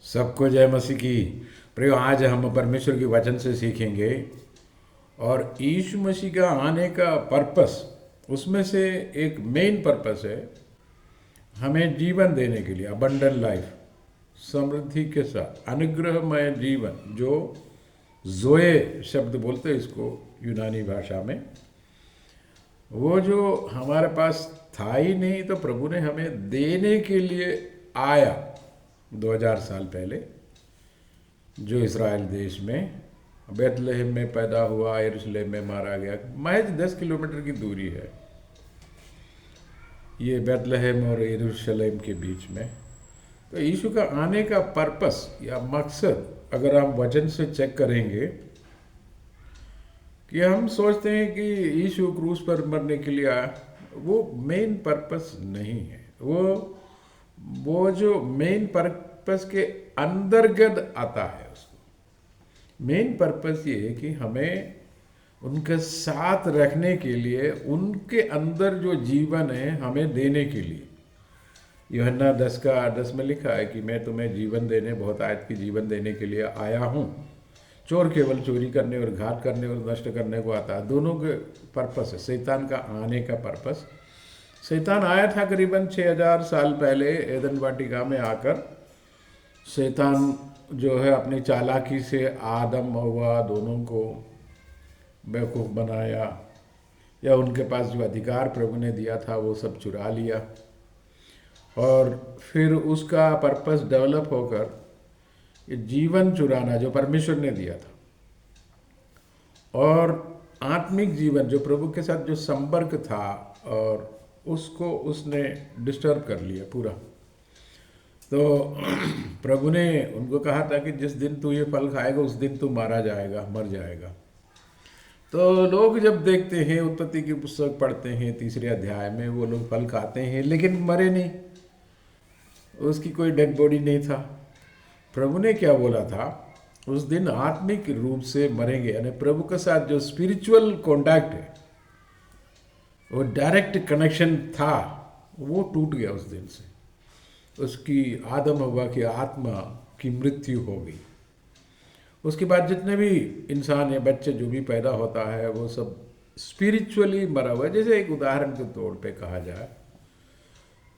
सबको जय मसीह की। प्रयो आज हम परमेश्वर के वचन से सीखेंगे और यीशु मसीह का आने का पर्पस, उसमें से एक मेन पर्पस है हमें जीवन देने के लिए, अबंडन लाइफ, समृद्धि के साथ अनुग्रहमय जीवन, जो जोए शब्द बोलते हैं इसको यूनानी भाषा में। वो जो हमारे पास था ही नहीं, तो प्रभु ने हमें देने के लिए आया 2000 साल पहले, जो इज़राइल देश में बेथलेहम में पैदा हुआ, यरूशलेम में मारा गया। महज 10 किलोमीटर की दूरी है ये बेथलेहम और यरूशलेम के बीच में। तो यीशु का आने का पर्पस या मकसद अगर हम वचन से चेक करेंगे, कि हम सोचते हैं कि यीशु क्रूस पर मरने के लिए आया, वो मेन पर्पस नहीं है। वो जो मेन पर्पस के अंतर्गत आता है, उसको मेन पर्पस ये है कि हमें उनके साथ रखने के लिए, उनके अंदर जो जीवन है हमें देने के लिए। यूहन्ना 10:10 में लिखा है कि मैं तुम्हें जीवन देने, बहुत आयत की जीवन देने के लिए आया हूँ। चोर केवल चोरी करने और घात करने और नष्ट करने को आता है। दोनों के पर्पस है। शैतान का आने का पर्पस, शैतान आया था करीबन 6000 साल पहले एदन वाटिका में आकर। शैतान जो है अपनी चालाकी से आदम हव्वा दोनों को बेवकूफ़ बनाया, या उनके पास जो अधिकार प्रभु ने दिया था वो सब चुरा लिया, और फिर उसका पर्पस डेवलप होकर ये जीवन चुराना जो परमेश्वर ने दिया था, और आत्मिक जीवन जो प्रभु के साथ जो संपर्क था, और उसको उसने डिस्टर्ब कर लिया पूरा। तो प्रभु ने उनको कहा था कि जिस दिन तू ये फल खाएगा उस दिन तू मारा जाएगा, मर जाएगा। तो लोग जब देखते हैं, उत्पत्ति की पुस्तक पढ़ते हैं 3 अध्याय में, वो लोग फल खाते हैं लेकिन मरे नहीं, उसकी कोई डेड बॉडी नहीं था। प्रभु ने क्या बोला था, उस दिन आत्मिक रूप से मरेंगे, यानी प्रभु के साथ जो स्पिरिचुअल कॉन्टैक्ट है, वो डायरेक्ट कनेक्शन था, वो टूट गया उस दिन से। उसकी आदम हव्वा की आत्मा की मृत्यु हो गई। उसके बाद जितने भी इंसान या बच्चे जो भी पैदा होता है, वो सब स्पिरिचुअली मरा हुआ है। जैसे एक उदाहरण के तौर पे कहा जाए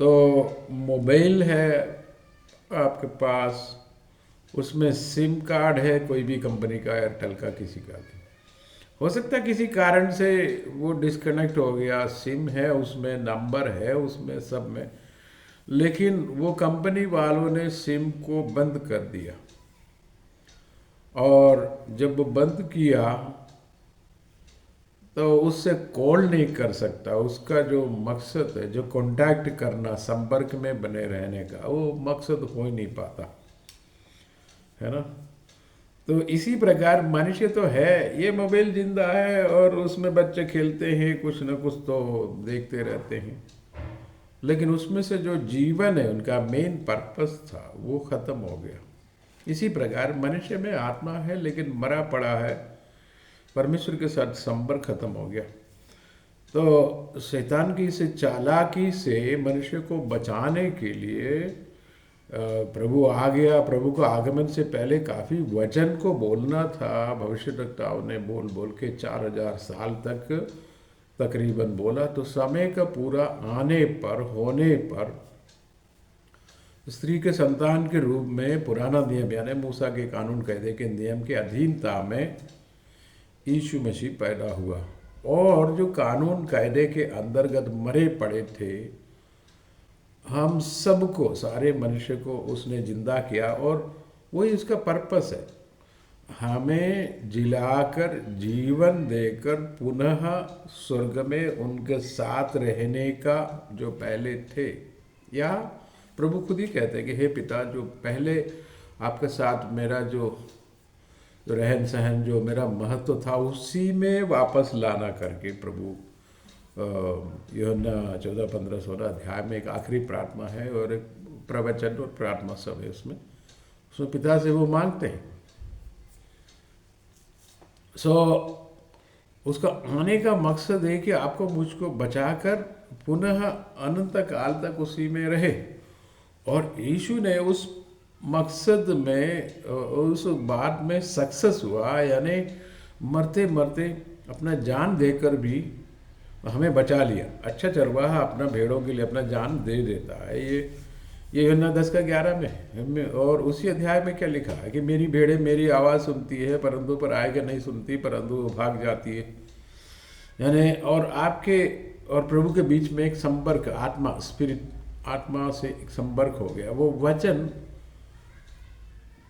तो मोबाइल है आपके पास, उसमें सिम कार्ड है कोई भी कंपनी का, एयरटेल का, किसी का भी हो सकता है किसी कारण से वो डिस्कनेक्ट हो गया। सिम है उसमें, नंबर है उसमें, सब में, लेकिन वो कंपनी वालों ने सिम को बंद कर दिया, और जब वो बंद किया तो उससे कॉल नहीं कर सकता। उसका जो मकसद है, जो कांटेक्ट करना, संपर्क में बने रहने का, वो मकसद हो ही नहीं पाता, है ना। तो इसी प्रकार मनुष्य तो है, ये मोबाइल जिंदा है और उसमें बच्चे खेलते हैं, कुछ न कुछ तो देखते रहते हैं, लेकिन उसमें से जो जीवन है, उनका मेन पर्पस था, वो खत्म हो गया। इसी प्रकार मनुष्य में आत्मा है लेकिन मरा पड़ा है, परमेश्वर के साथ संपर्क खत्म हो गया। तो शैतान की इस चालाकी से मनुष्य को बचाने के लिए प्रभु आ गया। प्रभु को आगमन से पहले काफ़ी वचन को बोलना था। भविष्यवक्ताओं ने बोल बोल के 4000 साल तक तकरीबन बोला। तो समय का पूरा आने पर, होने पर, स्त्री के संतान के रूप में पुराना नियम यानी मूसा के कानून कायदे के नियम के अधीनता में यीशु मसीह पैदा हुआ, और जो कानून कायदे के अंतर्गत मरे पड़े थे, हम सबको, सारे मनुष्य को उसने जिंदा किया, और वही उसका पर्पस है, हमें जिलाकर, जीवन देकर पुनः स्वर्ग में उनके साथ रहने का, जो पहले थे। या प्रभु खुद ही कहते हैं कि हे पिता, जो पहले आपके साथ मेरा जो रहन सहन, जो मेरा महत्व था, उसी में वापस लाना करके प्रभु यूहन्ना 14, 15, 16 अध्याय में एक आखिरी प्रार्थना है, और एक प्रवचन और प्रार्थना सब है उसमें पिता से वो मांगते हैं। उसका आने का मकसद है कि आपको, मुझको बचाकर पुनः अनंत काल तक उसी में रहे। और यीशु ने उस मकसद में उस बात में सक्सेस हुआ, यानी मरते मरते अपना जान देकर भी हमें बचा लिया। अच्छा चरवाहा अपना भेड़ों के लिए अपना जान दे देता है। ये यूहन्ना 10:11 में और उसी अध्याय में क्या लिखा है कि मेरी भेड़ें मेरी आवाज़ सुनती है परंतु पर आगे नहीं सुनती, परंतु वो भाग जाती है। यानी और आपके और प्रभु के बीच में एक संपर्क, आत्मा स्पिरिट, आत्मा से एक संपर्क हो गया। वो वचन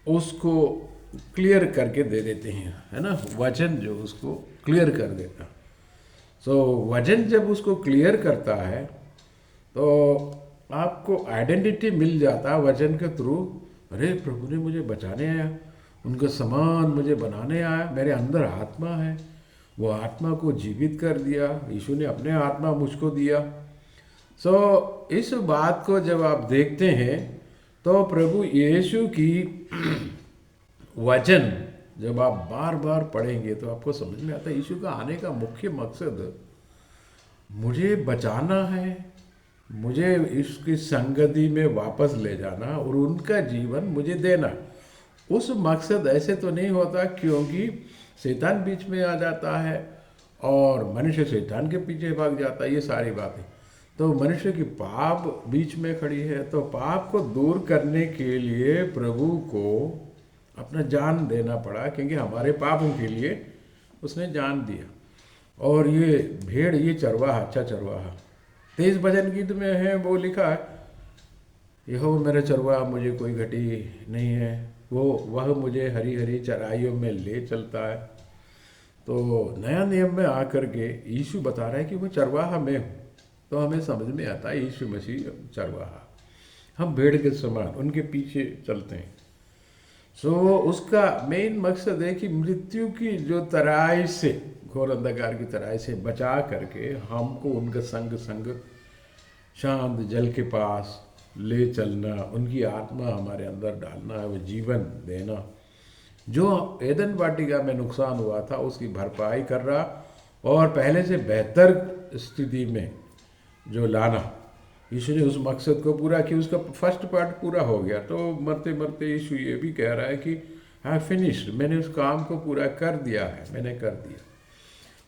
उसको क्लियर करके दे देते हैं, है ना। वचन जो उसको क्लियर कर देता, सो वचन जब उसको क्लियर करता है तो आपको आइडेंटिटी मिल जाता है वचन के थ्रू। अरे प्रभु ने मुझे बचाने आया, उनका समान मुझे बनाने आया, मेरे अंदर आत्मा है, वो आत्मा को जीवित कर दिया, यीशु ने अपने आत्मा मुझको दिया। सो इस बात को जब आप देखते हैं तो प्रभु यीशु की वचन जब आप बार बार पढ़ेंगे तो आपको समझ में आता है यीशु का आने का मुख्य मकसद मुझे बचाना है, मुझे इसकी संगति में वापस ले जाना और उनका जीवन मुझे देना। उस मकसद ऐसे तो नहीं होता क्योंकि शैतान बीच में आ जाता है और मनुष्य शैतान के पीछे भाग जाता है, ये सारी बातें। तो मनुष्य की पाप बीच में खड़ी है, तो पाप को दूर करने के लिए प्रभु को अपना जान देना पड़ा, क्योंकि हमारे पापों के लिए उसने जान दिया। और ये भेड़, ये चरवाहा, अच्छा चरवाहा 23 भजन गीत में है, वो लिखा है, यहो मेरा चरवाहा मुझे कोई घटी नहीं है, वह मुझे हरी हरी चराइयों में ले चलता है। तो नया नियम में आकर के यीशु बता रहा है कि वो चरवाहा मैं हूँ। तो हमें समझ में आता है यीशु मसीह चरवाहा, हम भेड़ के समान उनके पीछे चलते हैं। सो उसका मेन मकसद है कि मृत्यु की जो तराई से, घोर अंधकार की तराई से बचा करके हमको उनका संग शांत जल के पास ले चलना, उनकी आत्मा हमारे अंदर डालना, वो जीवन देना। जो एदन वाटिका में नुकसान हुआ था उसकी भरपाई कर रहा और पहले से बेहतर स्थिति में जो लाना, यीशु ने उस मकसद को पूरा किया। उसका फर्स्ट पार्ट पूरा हो गया तो मरते मरते यीशु ये भी कह रहा है कि हाँ फिनिश्ड, मैंने उस काम को पूरा कर दिया है, मैंने कर दिया।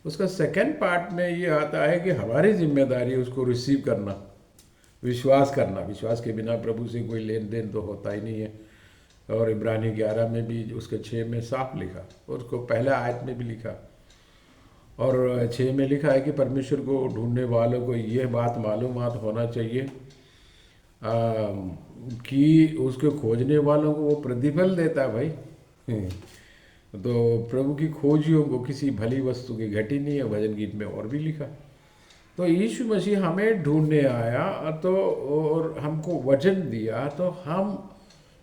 उसका सेकंड पार्ट में ये आता है कि हमारी जिम्मेदारी उसको रिसीव करना, विश्वास करना। विश्वास के बिना प्रभु से कोई लेन देन तो होता ही नहीं है। और इब्रानी 11 में भी उसके 6 में साफ लिखा, और उसको पहला आयत में भी लिखा और 6 में लिखा है कि परमेश्वर को ढूंढने वालों को यह बात मालूमात होना चाहिए कि उसके खोजने वालों को वो प्रतिफल देता है भाई। तो प्रभु की खोजियों को किसी भली वस्तु की घटी नहीं है, भजन गीत में और भी लिखा। तो यीशु मसीह हमें ढूंढने आया तो और हमको वचन दिया, तो हम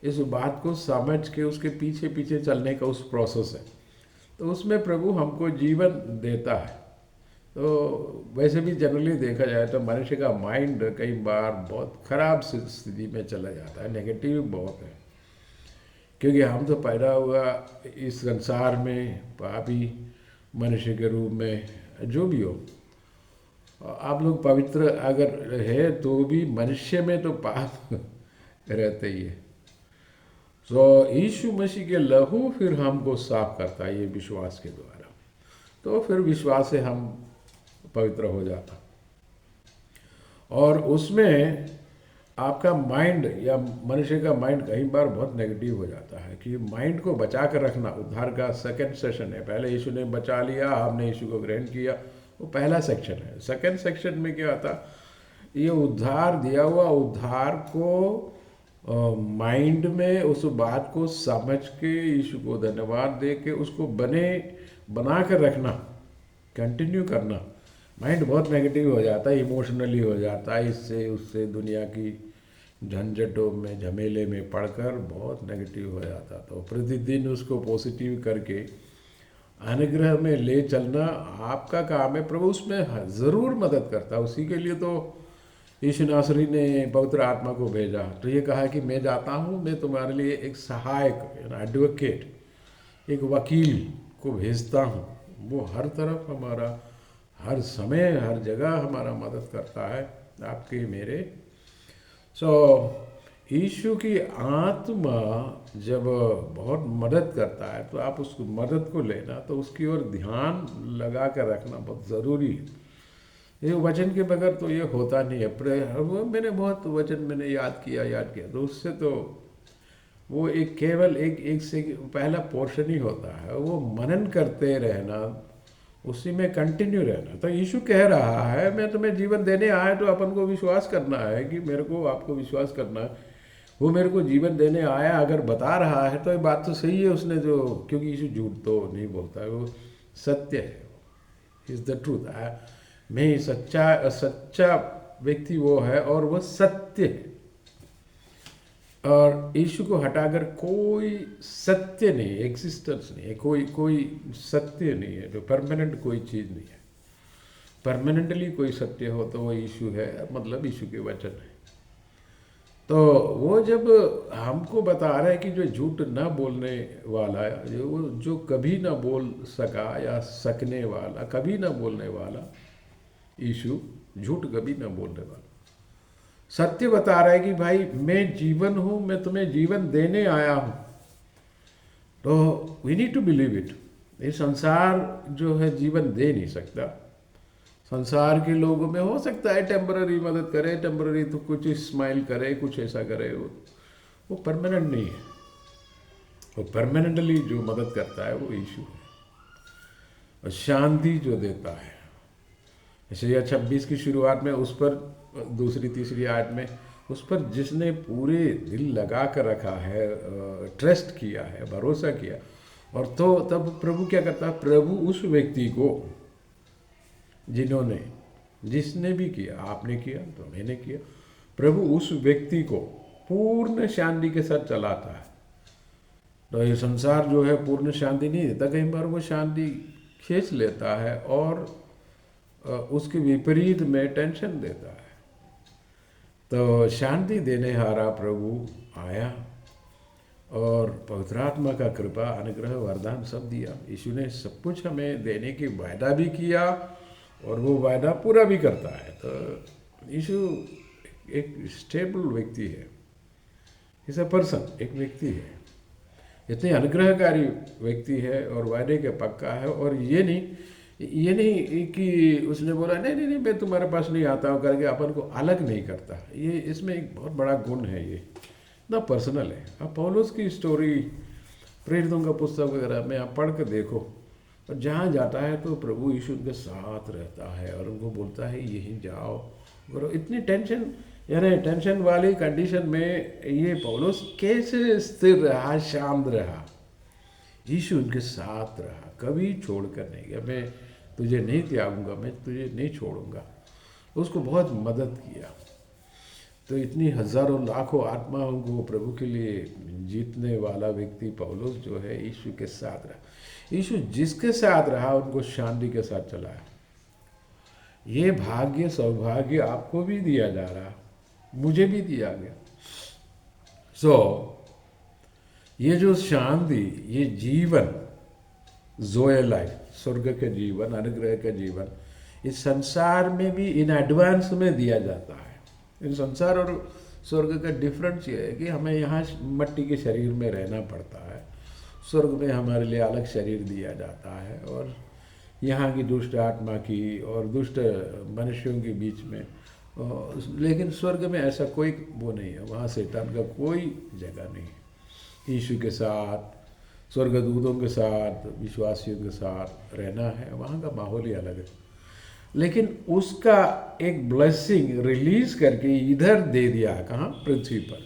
इस बात को समझ के उसके पीछे पीछे चलने का उस प्रोसेस है। तो उसमें प्रभु हमको जीवन देता है। तो वैसे भी जनरली देखा जाए तो मनुष्य का माइंड कई बार बहुत ख़राब स्थिति में चला जाता है, नेगेटिव बहुत है, क्योंकि हम तो पैदा हुआ इस संसार में पापी मनुष्य के रूप में। जो भी हो, आप लोग पवित्र अगर है तो भी मनुष्य में तो पाप रहते ही है। तो यीशु मसीह के लहू फिर हमको साफ करता है, ये विश्वास के द्वारा। तो फिर विश्वास से हम पवित्र हो जाता। और उसमें आपका माइंड या मनुष्य का माइंड कई बार बहुत नेगेटिव हो जाता है कि माइंड को बचा कर रखना उद्धार का सेकंड सेशन है। पहले यीशु ने बचा लिया, हमने यीशु को ग्रहण किया, वो पहला सेक्शन है। सेकंड सेक्शन में क्या आता, ये उद्धार दिया हुआ उद्धार को माइंड में उस बात को समझ के यीशु को धन्यवाद दे के उसको बना कर रखना, कंटिन्यू करना। माइंड बहुत नेगेटिव हो जाता है, इमोशनली हो जाता है, इससे उससे दुनिया की झंझटों में झमेले में पड़कर बहुत नेगेटिव हो जाता। तो प्रतिदिन उसको पॉजिटिव करके अनुग्रह में ले चलना आपका काम है। प्रभु उसमें ज़रूर मदद करता है। उसी के लिए तो यीशु नासरी ने पवित्र आत्मा को भेजा। तो ये कहा कि मैं जाता हूँ, मैं तुम्हारे लिए एक सहायक, एडवोकेट, एक वकील को भेजता हूँ। वो हर तरफ हमारा, हर समय, हर जगह हमारा मदद करता है, आपके मेरे। सो यीशु की आत्मा जब बहुत मदद करता है तो आप उस मदद को लेना, तो उसकी ओर ध्यान लगा कर रखना बहुत ज़रूरी है। ये वचन के बगैर तो ये होता नहीं है। वो मैंने बहुत वचन मैंने याद किया तो उससे तो वो एक केवल एक एक से पहला पोर्शन ही होता है, वो मनन करते रहना, उसी में कंटिन्यू रहना। तो यीशु कह रहा है मैं तुम्हें जीवन देने आया, तो अपन को विश्वास करना है कि मेरे को आपको विश्वास करना है, वो मेरे को जीवन देने आया अगर बता रहा है तो ये बात तो सही है उसने जो, क्योंकि यीशु झूठ तो नहीं बोलता है, वो सत्य है, इज़ द ट्रूथ। मैं सच्चा सच्चा व्यक्ति वो है और वो सत्य है। और यीशु को हटाकर कोई सत्य नहीं, एग्जिस्टेंस नहीं है, कोई कोई सत्य नहीं है, जो परमानेंट कोई चीज़ नहीं है। परमानेंटली कोई सत्य हो तो वो यीशु है, मतलब यीशु के वचन है। तो वो जब हमको बता रहा है कि जो झूठ ना बोलने वाला, जो कभी ना बोल सका या सकने वाला, कभी ना बोलने वाला यीशु, झूठ कभी ना बोलने वाला, सत्य बता रहा है कि भाई मैं जीवन हूँ, मैं तुम्हें जीवन देने आया हूँ। तो we need to believe it. ये संसार जो है जीवन दे नहीं सकता। संसार के लोगों में हो सकता है टेम्पररी मदद करे, टेम्पररी तो कुछ स्माइल करे, कुछ ऐसा करे, वो परमानेंट नहीं है। वो परमानेंटली जो मदद करता है वो यीशु है, और शांति जो देता है। इसलिए 26 की शुरुआत में उस पर, दूसरी तीसरी आयत में, उस पर जिसने पूरे दिल लगा कर रखा है, ट्रस्ट किया है, भरोसा किया, और तो तब प्रभु क्या करता है, प्रभु उस व्यक्ति को, जिसने भी किया, आपने किया तो मैंने किया, प्रभु उस व्यक्ति को पूर्ण शांति के साथ चलाता है। तो ये संसार जो है पूर्ण शांति नहीं देता, कई बार वो शांति खींच लेता है और उसके विपरीत में टेंशन देता है। तो शांति देने हारा प्रभु आया और पवित्र आत्मा का कृपा, अनुग्रह, वरदान सब दिया। यीशु ने सब कुछ हमें देने की वायदा भी किया और वो वायदा पूरा भी करता है। तो यीशु एक स्टेबल व्यक्ति है, इस अ पर्सन, एक व्यक्ति है, इतने अनुग्रहकारी व्यक्ति है और वायदे के पक्का है। और ये नहीं कि उसने बोला नहीं नहीं नहीं मैं तुम्हारे पास नहीं आता हूँ करके अपन को अलग नहीं करता। ये इसमें एक बहुत बड़ा गुण है, ये ना पर्सनल है। अब पौलुस की स्टोरी, प्रेरितों का पुस्तक वगैरह में आप पढ़ के देखो, और जहाँ जाता है तो प्रभु यीशु उनके साथ रहता है और उनको बोलता है यहीं जाओ करो। इतनी टेंशन, यानी टेंशन वाली कंडीशन में ये पौलुस कैसे स्थिर रहा, शांत रहा। यीशु उनके साथ रहा, कभी छोड़ कर नहीं गया, मैं तुझे नहीं त्यागूंगा, मैं तुझे नहीं छोड़ूंगा। उसको बहुत मदद किया। तो इतनी हजारों लाखों आत्माओं को प्रभु के लिए जीतने वाला व्यक्ति पौलुस जो है यीशु के साथ रहा। यीशु जिसके साथ रहा उनको शांति के साथ चलाया। ये भाग्य, सौभाग्य आपको भी दिया जा रहा, मुझे भी दिया गया। ये जो शांति, ये जीवन, जोए लाइफ, स्वर्ग के जीवन, अनुग्रह के जीवन, इस संसार में भी इन एडवांस में दिया जाता है। इन संसार और स्वर्ग का डिफरेंस ये है कि हमें यहाँ मट्टी के शरीर में रहना पड़ता है, स्वर्ग में हमारे लिए अलग शरीर दिया जाता है, और यहाँ की दुष्ट आत्मा की और दुष्ट मनुष्यों के बीच में। लेकिन स्वर्ग में ऐसा कोई वो नहीं है, वहाँ शैतान का कोई जगह नहीं है। यीशु के साथ, स्वर्गदूतों के साथ, विश्वासियों के साथ रहना है, वहाँ का माहौल ही अलग है। लेकिन उसका एक ब्लेसिंग रिलीज करके इधर दे दिया, कहाँ, पृथ्वी पर।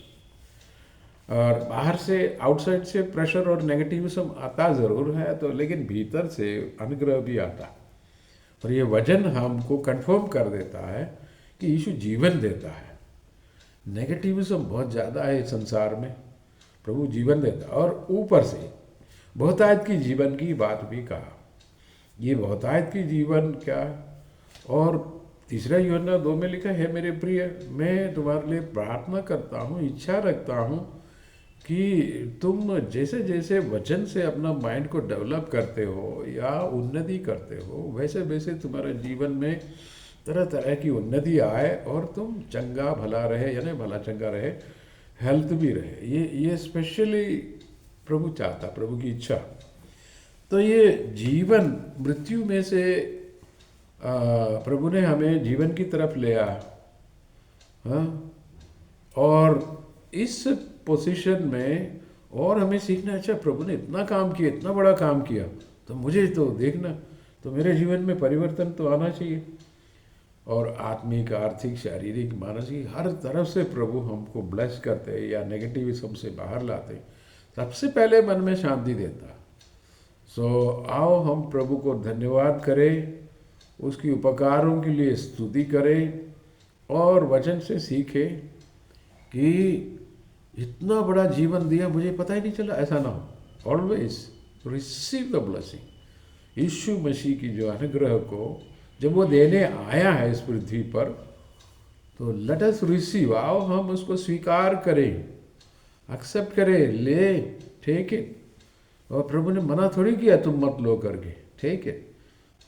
और बाहर से, आउटसाइड से प्रेशर और नेगेटिविज्म आता ज़रूर है, तो लेकिन भीतर से अनुग्रह भी आता। और ये वचन हमको कंफर्म कर देता है कि यीशु जीवन देता है। नेगेटिविज्म बहुत ज़्यादा है संसार में, प्रभु जीवन देता है। और ऊपर से बहुतायत की जीवन की बात भी कहा। ये बहुतायत की जीवन क्या, और तीसरा यूहन्ना 2 में लिखा है, मेरे प्रिय, मैं तुम्हारे लिए प्रार्थना करता हूँ, इच्छा रखता हूँ कि तुम जैसे जैसे वचन से अपना माइंड को डेवलप करते हो या उन्नति करते हो, वैसे वैसे तुम्हारे जीवन में तरह तरह की उन्नति आए और तुम चंगा भला रहे, यानी भला चंगा रहे, हेल्थ भी रहे, ये स्पेशली प्रभु चाहता, प्रभु की इच्छा। तो ये जीवन मृत्यु में से प्रभु ने हमें जीवन की तरफ ले आया। हाँ, और इस पोजीशन में और हमें सीखना, अच्छा प्रभु ने इतना काम किया, इतना बड़ा काम किया, तो मुझे तो देखना, तो मेरे जीवन में परिवर्तन तो आना चाहिए। और आत्मिक, आर्थिक, शारीरिक, मानसिक हर तरफ से प्रभु हमको ब्लेस करते हैं या नेगेटिविज्म से बाहर लाते हैं। सबसे पहले मन में शांति देता। सो आओ हम प्रभु को धन्यवाद करें, उसकी उपकारों के लिए स्तुति करें और वचन से सीखें कि इतना बड़ा जीवन दिया, मुझे पता ही नहीं चला, ऐसा ना हो। Always receive the blessing. Yeshu Masih की जो अनुग्रह को जब वो देने आया है इस पृथ्वी पर, तो लेट अस रिसीव, आओ हम उसको स्वीकार करें, एक्सेप्ट करें, ले, ठीक है। और प्रभु ने मना थोड़ी किया तुम मत लो करके, ठीक है।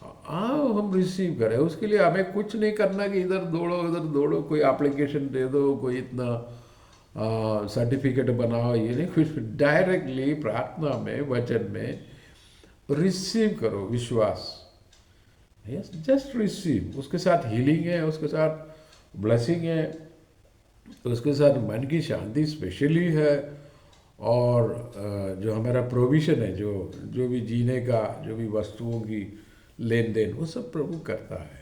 आओ हम रिसीव करें। उसके लिए हमें कुछ नहीं करना कि इधर दौड़ो, कोई एप्लीकेशन दे दो, कोई इतना सर्टिफिकेट बनाओ, ये नहीं कुछ। डायरेक्टली प्रार्थना में, वचन में रिसीव करो, विश्वास, यस, जस्ट रिसीव। उसके साथ हीलिंग है, उसके साथ ब्लेसिंग है, उसके साथ मन की शांति स्पेशली है, और जो हमारा प्रोविज़न है, जो भी जीने का, जो भी वस्तुओं की लेन देन, वो सब प्रभु करता है।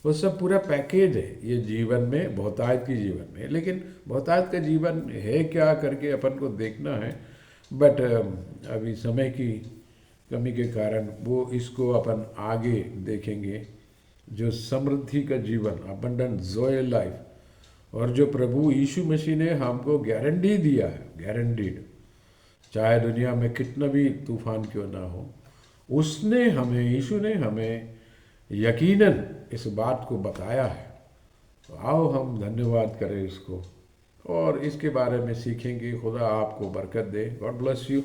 वो सब पूरा पैकेज है ये जीवन में, बहुतायत की जीवन में। लेकिन बहुतायत का जीवन है क्या करके अपन को देखना है, बट अभी समय की कमी के कारण वो इसको अपन आगे देखेंगे। जो समृद्धि का जीवन, अबंडेंट जोय लाइफ, और जो प्रभु यीशु मसीह ने हमको गारंटी दिया है, गारंटीड, चाहे दुनिया में कितना भी तूफान क्यों ना हो, उसने हमें, यीशु ने हमें यकीनन इस बात को बताया है। तो आओ हम धन्यवाद करें इसको और इसके बारे में सीखेंगे। खुदा आपको बरकत दे। God bless you.